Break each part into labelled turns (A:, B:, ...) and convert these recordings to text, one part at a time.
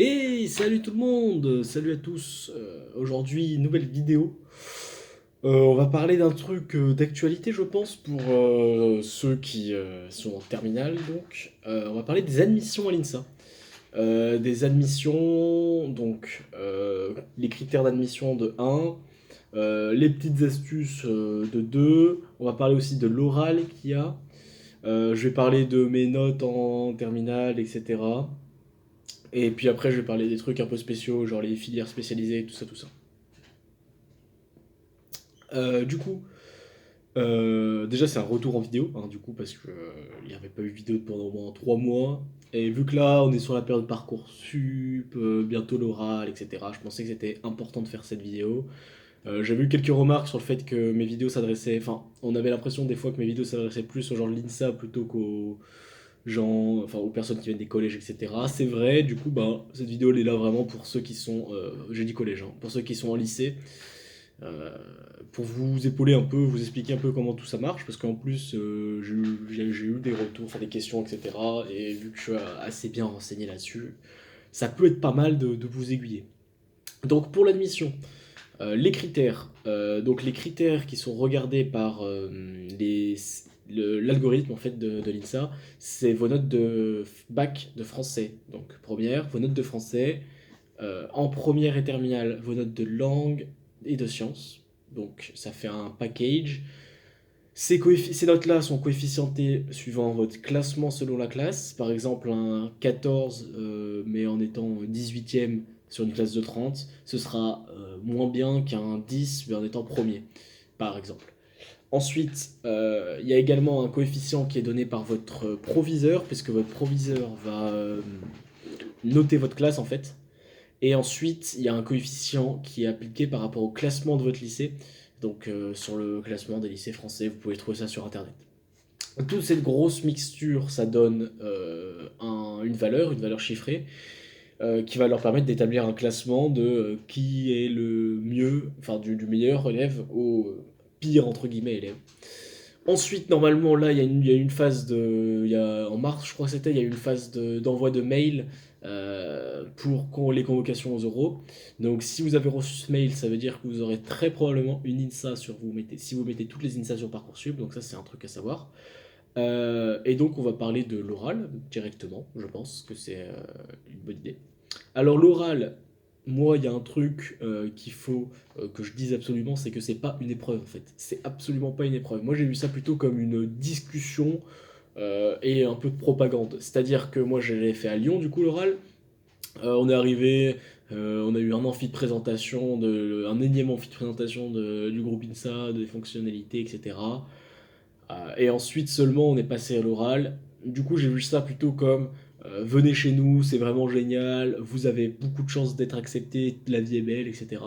A: Et salut tout le monde, salut à tous. Aujourd'hui, nouvelle vidéo. On va parler d'un truc d'actualité, je pense, pour ceux qui sont en terminale. Donc, on va parler des admissions à l'INSA. Des admissions, donc les critères d'admission de 1, les petites astuces de 2. On va parler aussi de l'oral qu'il y a. Je vais parler de mes notes en terminale, etc. Et puis après, je vais parler des trucs un peu spéciaux, genre les filières spécialisées, tout ça, tout ça. Du coup, déjà c'est un retour en vidéo, hein, du coup, parce que il n'y avait pas eu de vidéo pendant au moins 3 mois. Et vu que là, on est sur la période Parcoursup, bientôt l'oral, etc., je pensais que c'était important de faire cette vidéo. J'avais eu quelques remarques sur le fait que mes vidéos s'adressaient. Enfin, on avait l'impression des fois que mes vidéos s'adressaient plus aux gens de l'INSA plutôt qu'aux gens, enfin aux personnes qui viennent des collèges, etc. C'est vrai, du coup, bah, cette vidéo elle est là vraiment pour ceux qui sont, j'ai dit collège, hein, pour ceux qui sont en lycée, euh, pour vous épauler un peu, vous expliquer un peu comment tout ça marche, parce qu'en plus, j'ai eu des retours, enfin des questions, etc. Et vu que je suis assez bien renseigné là-dessus, ça peut être pas mal de vous aiguiller. Donc pour l'admission, les critères. Donc les critères qui sont regardés par l'algorithme en fait de l'INSA, c'est vos notes de bac de français. Donc première, vos notes de français. En première et terminale, vos notes de langue et de sciences. Donc ça fait un package. Ces notes-là sont coefficientées suivant votre classement selon la classe. Par exemple, un 14, mais en étant 18e sur une classe de 30, ce sera moins bien qu'un 10, mais en étant premier, par exemple. Ensuite, il y a également un coefficient qui est donné par votre proviseur, puisque votre proviseur va noter votre classe en fait. Et ensuite, il y a un coefficient qui est appliqué par rapport au classement de votre lycée. Donc, sur le classement des lycées français, vous pouvez trouver ça sur Internet. Toute cette grosse mixture, ça donne une valeur chiffrée, qui va leur permettre d'établir un classement de qui est le mieux, enfin du meilleur élève au pire entre guillemets élève. Ensuite, normalement, là, il y a une phase de. En mars, je crois que c'était, il y a une phase d'envoi de mail pour les convocations aux oraux. Donc, si vous avez reçu ce mail, ça veut dire que vous aurez très probablement une INSA sur vous mettez, si vous mettez toutes les INSA sur Parcoursup. Donc, ça, c'est un truc à savoir. Et donc, on va parler de l'oral directement. Je pense que c'est une bonne idée. Alors l'oral, moi, il y a un truc qu'il faut que je dise absolument, c'est que c'est pas une épreuve en fait. C'est absolument pas une épreuve. Moi, j'ai vu ça plutôt comme une discussion et un peu de propagande. C'est-à-dire que moi, je l'ai fait à Lyon, du coup, l'oral. On est arrivé, on a eu un amphi de présentation, un énième amphi de présentation du groupe INSA, des fonctionnalités, etc. Et ensuite seulement on est passé à l'oral. Du coup j'ai vu ça plutôt comme venez chez nous, c'est vraiment génial, vous avez beaucoup de chances d'être accepté, la vie est belle, etc.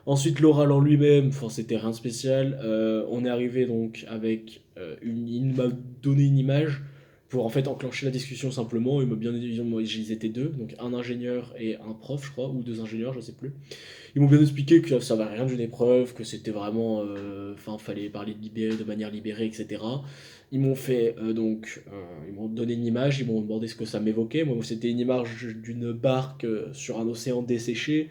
A: Ensuite l'oral en lui-même, enfin c'était rien de spécial. On est arrivé donc avec il m'a donné une image pour en fait enclencher la discussion simplement. Il m'a bien dit, moi ils étaient deux, donc un ingénieur et un prof je crois, ou deux ingénieurs, je sais plus. Ils m'ont bien expliqué que ça va rien d'une épreuve, que c'était vraiment. Enfin, fallait parler de manière libérée, etc. Ils m'ont fait ils m'ont donné une image, ils m'ont demandé ce que ça m'évoquait. Moi, c'était une image d'une barque sur un océan desséché.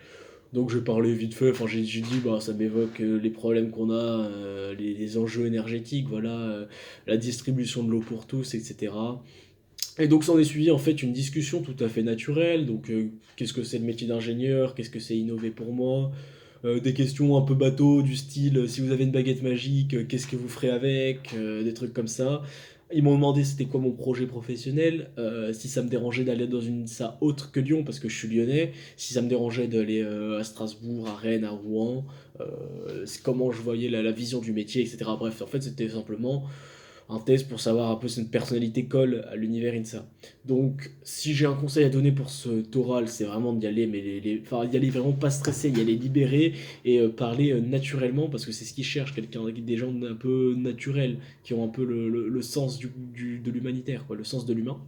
A: Donc, je parlais vite fait. Enfin, j'ai dit, bah, ça m'évoque les problèmes qu'on a, les enjeux énergétiques, voilà, la distribution de l'eau pour tous, etc. Et donc, ça en est suivi en fait une discussion tout à fait naturelle. Donc, qu'est-ce que c'est le métier d'ingénieur? Qu'est-ce que c'est innover pour moi? Des questions un peu bateau du style si vous avez une baguette magique, qu'est-ce que vous ferez avec? Des trucs comme ça. Ils m'ont demandé c'était quoi mon projet professionnel, si ça me dérangeait d'aller dans une ça autre que Lyon parce que je suis lyonnais, si ça me dérangeait d'aller à Strasbourg, à Rennes, à Rouen, comment je voyais la vision du métier, etc. Bref, en fait c'était simplement un test pour savoir un peu si une personnalité colle à l'univers INSA. Donc, si j'ai un conseil à donner pour ce oral, c'est vraiment d'y aller, mais enfin, d'y aller vraiment pas stressé, y aller libéré et parler naturellement, parce que c'est ce qu'ils cherchent, des gens un peu naturels, qui ont un peu le sens de l'humanitaire, quoi, le sens de l'humain.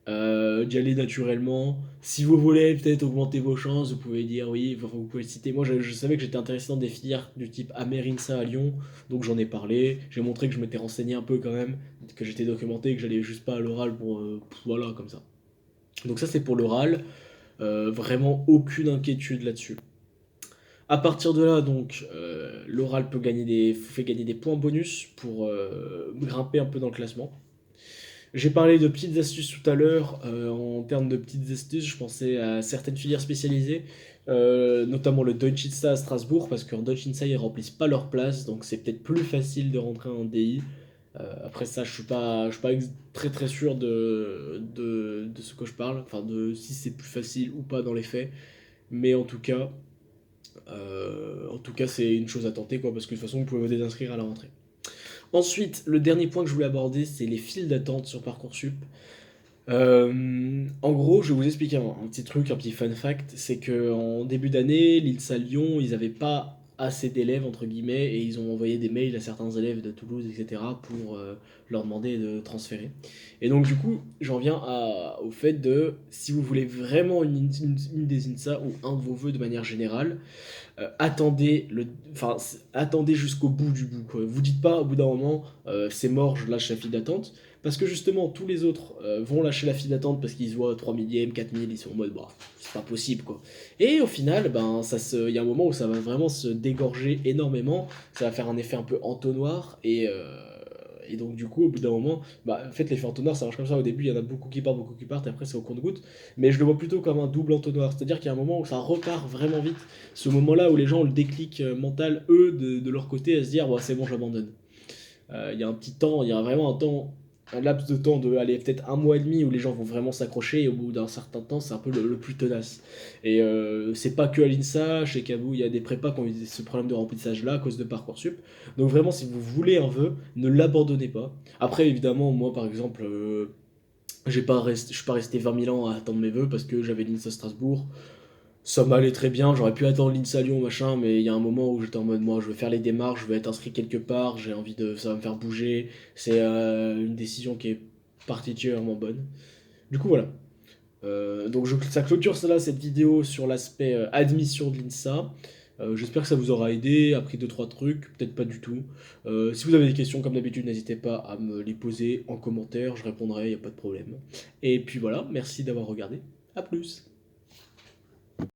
A: D'y aller naturellement. Si vous voulez peut-être augmenter vos chances, vous pouvez dire oui, enfin, vous pouvez le citer. Moi, je savais que j'étais intéressé dans des filières du type Amerinsa à Lyon, donc j'en ai parlé. J'ai montré que je m'étais renseigné un peu quand même, que j'étais documenté, que j'allais juste pas à l'oral pour voilà, comme ça. Donc ça, c'est pour l'oral. Vraiment aucune inquiétude là-dessus. À partir de là, donc, l'oral fait gagner des points bonus pour grimper un peu dans le classement. J'ai parlé de petites astuces tout à l'heure. En termes de petites astuces, je pensais à certaines filières spécialisées, notamment le Deutsche Insa à Strasbourg, parce qu'en Deutsche Insa, ils remplissent pas leur place, donc c'est peut-être plus facile de rentrer en DI. Après ça, je suis pas très très sûr de ce que je parle, enfin de si c'est plus facile ou pas dans les faits, mais en tout cas, c'est une chose à tenter, quoi, parce que de toute façon, vous pouvez vous désinscrire à la rentrée. Ensuite, le dernier point que je voulais aborder, c'est les files d'attente sur Parcoursup. En gros, je vais vous expliquer un petit truc, un petit fun fact, c'est que en début d'année, l'INSA Lyon, ils n'avaient pas assez d'élèves entre guillemets et ils ont envoyé des mails à certains élèves de Toulouse, etc. pour leur demander de transférer. Et donc du coup, j'en viens au fait de si vous voulez vraiment une des INSA ou un de vos vœux de manière générale, attendez jusqu'au bout du bout, quoi. Vous dites pas au bout d'un moment, c'est mort, je lâche la file d'attente. Parce que justement, tous les autres vont lâcher la file d'attente parce qu'ils se voient 3 millième, 4 000, ils sont en mode, bah, c'est pas possible, quoi. Et au final, ben, il y a un moment où ça va vraiment se dégorger énormément, ça va faire un effet un peu entonnoir, et donc du coup, au bout d'un moment, bah, en fait, l'effet entonnoir, ça marche comme ça. Au début, il y en a beaucoup qui partent, et après, c'est au compte-gouttes. Mais je le vois plutôt comme un double entonnoir. C'est-à-dire qu'il y a un moment où ça repart vraiment vite. Ce moment-là où les gens ont le déclic mental, eux, de leur côté, à se dire, ouais, c'est bon, j'abandonne. Il y a un petit temps, il y a vraiment un laps de temps de, allez, peut-être un mois et demi où les gens vont vraiment s'accrocher et au bout d'un certain temps, c'est un peu le plus tenace. Et c'est pas que à l'INSA, chez Kabou, il y a des prépas qui ont eu ce problème de remplissage-là à cause de Parcoursup. Donc vraiment, si vous voulez un vœu, ne l'abandonnez pas. Après, évidemment, moi, par exemple, je suis pas resté 20 000 ans à attendre mes vœux parce que j'avais l'INSA Strasbourg. Ça m'allait très bien, j'aurais pu attendre l'INSA Lyon, machin, mais il y a un moment où j'étais en mode, moi, je veux faire les démarches, je veux être inscrit quelque part, j'ai envie de, ça va me faire bouger. C'est une décision qui est particulièrement bonne. Du coup, voilà. Donc, ça clôture cela, cette vidéo sur l'aspect admission de l'INSA. J'espère que ça vous aura aidé, appris deux trois trucs, peut-être pas du tout. Si vous avez des questions, comme d'habitude, n'hésitez pas à me les poser en commentaire, je répondrai, il n'y a pas de problème. Et puis voilà, merci d'avoir regardé. À plus.